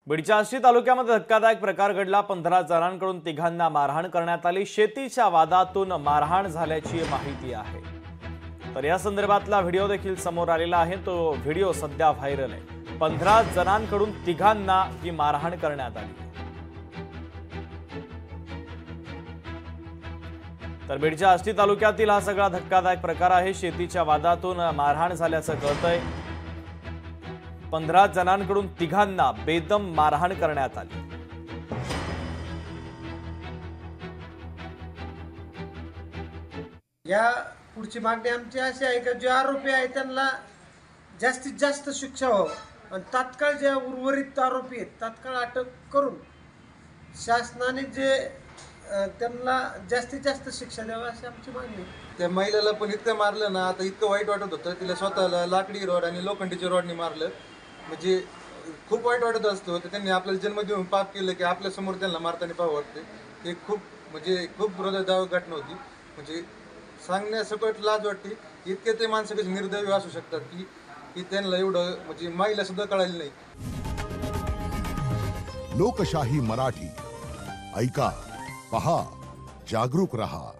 बीडच्या आष्टी तालुक्यामध्ये धक्कादायक प्रकार घडला। 15 जणांकडून तिघांना मारहाण करण्यात आली। शेतीच्या वादातून मारहाण झाल्याची माहिती आहे। तर या संदर्भातला व्हिडिओ देखील समोर आलेला आहे। तो व्हिडिओ सध्या व्हायरल आहे। 15 जणांकडून तिघांना ही मारहाण करण्यात आली। तर बीडच्या आष्टी तालुक्यातील हा सगळा धक्कादायक प्रकार आहे। शेतीच्या वादातून मारहाण झाल्याचं कळतंय। 15 जणांकडून तिघांना बेदम मारहाण करण्यात आली। या पुढची मागणी आमची अशी आहे की जे आरोपी आहेत त्यांना जास्तीत जास्त शिक्षा व्हावी आणि तात्काळ जे उर्वरित आरोपी आहेत तात्काळ अटक करून शासनाने जे त्यांना जास्तीत जास्त शिक्षा द्यावी अशी आमची मागणी आहे। त्या महिलेला पण इतकं मारलं ना, आता इतकं वाईट वाटत होतं। तिला स्वतःला लाकडी रॉड आणि लोखंडीच्या रॉडने मारलं, म्हणजे खूप वाईट वाटत असतं। तर त्यांनी आपल्याला जन्म देऊन पाप केलं की आपल्या समोर त्यांना मारताना पाहावं वाटते। हे खूप हृदयद्रावक घटना होती। म्हणजे सांगण्यासकट लाज वाटते की इतके ते माणसं कसे निर्दयी असू शकतात की त्यांना एवढं म्हणजे माईला सुद्धा कळालं नाही। लोकशाही मराठी ऐका, पहा, जागरूक रहा।